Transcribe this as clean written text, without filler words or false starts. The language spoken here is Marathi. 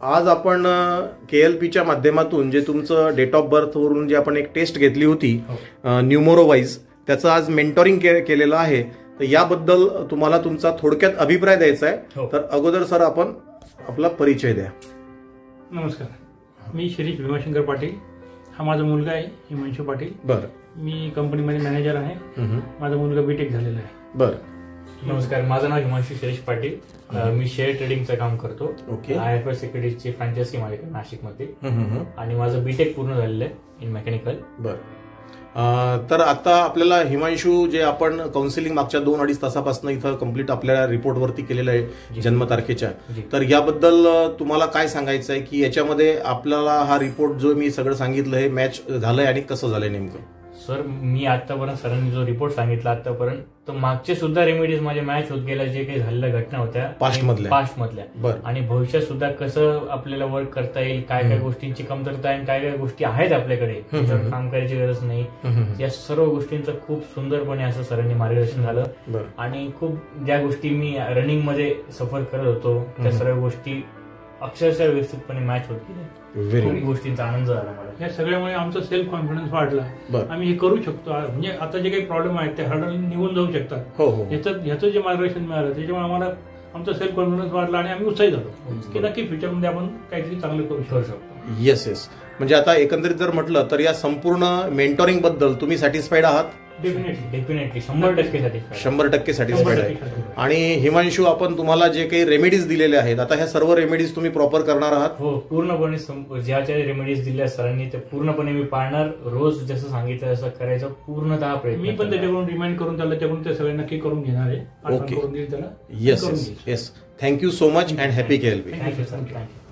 आज आपण KLPच्या माध्यमातून जे तुमचं डेट ऑफ बर्थ वरून जे आपण एक टेस्ट घेतली होती न्यूमरोवाईज, त्याचं आज मेंटॉरिंग केलेलं आहे. तर याबद्दल तुम्हाला तुमचा थोडक्यात अभिप्राय द्यायचा आहे. तर अगोदर सर आपण आपला परिचय द्या. नमस्कार, मी श्री भीमाशंकर पाटील. हा माझा मुलगा आहे हिमांशू पाटील. बरं. मी कंपनीमध्ये मॅनेजर आहे. माझा मुलगा बीटेक झालेला आहे. बरं. नमस्कार, माझं नाव हिमांशू शिरीष पाटील. मी शेअर ट्रेडिंगचं काम करतो. IFS सिक्युरिटीजची फ्रँचायसी माझ्याकडे नाशिकमध्ये, आणि माझं बीटेक पूर्ण झालेलं आहे इन मेकॅनिकल. बरं. तर आता आपल्याला हिमांशू, जे आपण काउन्सिलिंग मागच्या 2-2.5 तासापासून इथं कम्प्लीट आपल्या रिपोर्टवरती केलेलं आहे जन्मतारखेच्या, तर याबद्दल तुम्हाला काय सांगायचं आहे की याच्यामध्ये आपल्याला हा रिपोर्ट जो मी सगळं सांगितलं हे मॅच झालंय आणि कसं झालंय नेमकं? सर, मी आतापर्यंत सरांनी जो रिपोर्ट सांगितला आतापर्यंत, तर मागचे सुद्धा रेमेडीज माझ्या मॅच होत गेल्या, जे काही झालेल्या घटना होत्या पास्ट मधल्या, आणि भविष्यात सुद्धा कसं आपल्याला वर्क करता येईल, काय काय गोष्टींची कमतरता आहे, काय काय गोष्टी आहेत आपल्याकडे काम करायची गरज नाही, या सर्व गोष्टींचं खूप सुंदरपणे असं सरांनी मार्गदर्शन झालं. आणि खूप ज्या गोष्टी मी रनिंग मध्ये सफर करत होतो त्या सर्व गोष्टी अक्षरशः व्यवस्थितपणे मॅच होत गेले. खूप गोष्टींचा आनंद झाला मला. या सगळ्यामुळे आमचा सेल्फ कॉन्फिडन्स वाढला. आम्ही हे करू शकतो, म्हणजे आता जे काही प्रॉब्लेम आहेत ते हर्डल निघून जाऊ शकतात. ह्याचं जे मार्गदर्शन मिळालं त्याच्यामुळे आम्हाला आमचा सेल्फ कॉन्फिडन्स वाढला आणि आम्ही उत्साही झालो की नक्की फ्युचरमध्ये आपण काहीतरी चांगलं करू शकतो. येस. म्हणजे आता एकंदरीत जर म्हटलं तर या संपूर्ण मेंटॉरिंग बद्दल तुम्ही सॅटिस्फाईड आहात? डेफिनेटली 100% सॅटिस्फाईड आहे. आणि हिमांशू, आपण तुम्हाला जे काही रेमेडीज दिलेल्या आहेत, आता ह्या सर्व रेमेडीज तुम्ही प्रॉपर करणार आहात? हो, पूर्णपणे. ज्या ज्या रेमेडीज दिल्या सरांनी ते पूर्णपणे मी पाळणार. रोज जसं सांगितलं तसं करायचं पूर्णतः प्रयत्न. मी पण त्याच्याकडून रिमाइंड करून त्याच्याकडून ते सगळे नक्की करून घेणार आहे. Okay. Yes. Thank you so much and happy KLP. Thank you sir. Thank you.